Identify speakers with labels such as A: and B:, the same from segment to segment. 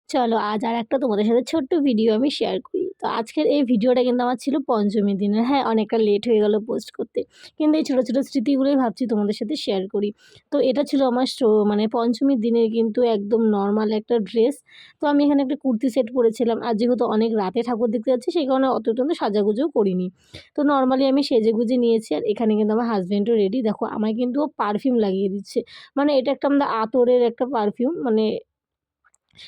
A: চলো আজ আর একটা তোমাদের সাথে ছোট্ট ভিডিও আমি শেয়ার করি। তো আজকের এই ভিডিওটা কিন্তু আমার ছিল পঞ্চমীর দিনের। হ্যাঁ, অনেকটা লেট হয়ে গেল পোস্ট করতে। কিন্তু এই ছোটো, ছোটো স্মৃতিগুলোই ভাবছি তোমাদের সাথে শেয়ার করি। তো এটা ছিল আমার মানে পঞ্চমীর দিনের কিন্তু একদম নরমাল একটা ড্রেস। তো আমি এখানে একটা কুর্তি সেট পরেছিলাম। আর যেহেতু অনেক রাতে ঠাকুর দেখতে যাচ্ছি সেই কারণে অতটা তো সাজাগুজোও করিনি। তো নরমালি আমি সেজেগুজে নিয়েছি আর এখানে কিন্তু আমার হাসব্যান্ডও রেডি। দেখো আমায় কিন্তু ও পারফিউম লাগিয়ে দিচ্ছে। মানে এটা একটা আমাদের আতরের একটা পারফিউম, মানে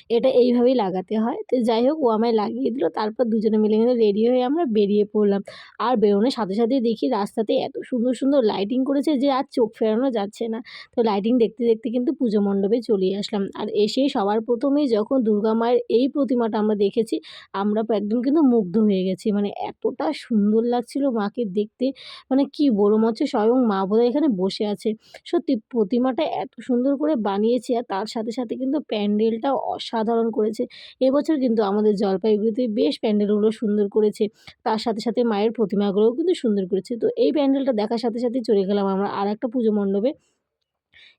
A: এটা এইভাবেই লাগাতে হয়। তো যাই হোক ও আমায় লাগিয়ে দিল। তারপর দুজনে মিলে কিন্তু রেডি হয়ে আমরা বেরিয়ে পড়লাম। আর বেরোনোর সাথে সাথেই দেখি রাস্তাতে এত সুন্দর, সুন্দর লাইটিং করেছে যে আর চোখ ফেরানো যাচ্ছে না। তো লাইটিং দেখতে, দেখতে কিন্তু পুজো মণ্ডপে চলেই আসলাম। আর এসেই সবার ১ম এই যখন দুর্গা মায়ের এই প্রতিমাটা আমরা দেখেছি, আমরা একদম কিন্তু মুগ্ধ হয়ে গেছি। মানে এতটা সুন্দর লাগছিল মাকে দেখতে। মানে কি বলবো, মনে হচ্ছে স্বয়ং মা বোধহয় এখানে বসে আছে। সত্যি প্রতিমাটা এত সুন্দর করে বানিয়েছে আর তার সাথে, সাথে কিন্তু প্যান্ডেলটাও অসাধারণ করেছে। এবছর কিন্তু আমাদের জলপাইগুড়িতে বেশ প্যান্ডেলগুলো সুন্দর করেছে। তার সাথে, সাথে মায়ের প্রতিমাগুলোও কিন্তু সুন্দর করেছে। তো এই প্যান্ডেলটা দেখার সাথে, সাথেই চলে গেলাম আমরা আরেকটা পুজো মণ্ডপে।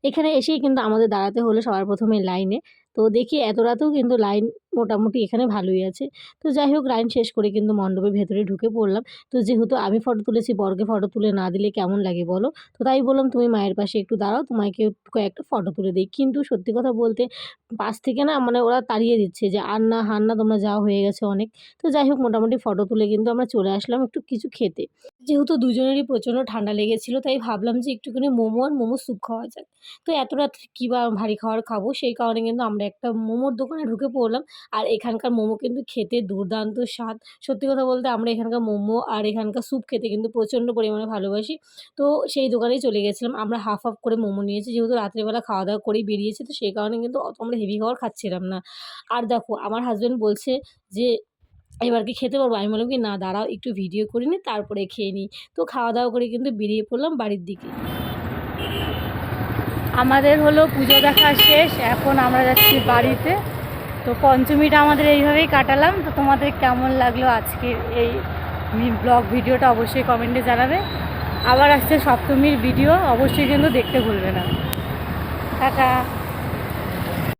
A: এখানে এসেই কিন্তু আমাদের দাঁড়াতে হলো সবার ১ম এ লাইনে। তো দেখি এত রাতেও কিন্তু লাইন মোটামুটি এখানে ভালোই আছে। তো যাই হোক লাইন শেষ করে কিন্তু মণ্ডপের ভেতরে ঢুকে পড়লাম। তো যেহেতু আমি ফটো তুলেছি, বরকে ফটো তুলে না দিলে কেমন লাগে বলো? তো তাই বললাম, "তুমি মায়ের পাশে একটু দাঁড়াও, তোমাকে কয়েকটা ফটো তুলে দেই।" কিন্তু সত্যি কথা বলতে পাশ থেকে না মানে ওরা তাড়িয়ে দিচ্ছে যে, "আর না, আর না, তোমরা যাও, হয়ে গেছে অনেক।" তো যাই হোক মোটামুটি ফটো তুলে কিন্তু আমরা চলে আসলাম একটু কিছু খেতে। যেহেতু দুজনেরই প্রচণ্ড ঠান্ডা লেগেছিল তাই ভাবলাম যে একটুখানি মোমো আর মোমো স্যুপ খাওয়া যাক। তো এত রাত্রে কী বা ভারী খাবার খাবো, সেই কারণে কিন্তু আমরা একটা মোমোর দোকানে ঢুকে পড়লাম। আর এখানকার মোমো কিন্তু খেতে দুর্দান্ত স্বাদ। সত্যি কথা বলতে আমরা এখানকার মোমো আর এখানকার স্যুপ খেতে কিন্তু প্রচণ্ড পরিমাণে ভালোবাসি। তো সেই দোকানেই চলে গেছিলাম। আমরা হাফ, হাফ করে মোমো নিয়েছি। যেহেতু রাত্রেবেলা খাওয়া-দাওয়া করেই বেরিয়েছি, তো সেই কারণে কিন্তু অত আমরা হেভি খাবার খাচ্ছিলাম না। আর দেখো আমার হাসব্যান্ড বলছে যে, "এবার কি খেতে পারবো?" আমি বললাম কি, "না দাঁড়াও একটু ভিডিও করে নিই তারপরে খেয়ে নিই।" তো খাওয়া-দাওয়া করে কিন্তু বেরিয়ে পড়লাম বাড়ির দিকে।
B: আমাদের হলো পুজো দেখা শেষ, এখন আমরা যাচ্ছি বাড়িতে। তো পঞ্চমীটা আমাদের এইভাবেই কাটালাম। তো তোমাদের কেমন লাগলো আজকের এই ব্লগ ভিডিওটা অবশ্যই কমেন্টে জানাবে। আবার আসছে সপ্তমীর ভিডিও, অবশ্যই কিন্তু দেখতে ভুলবে না। টাটা।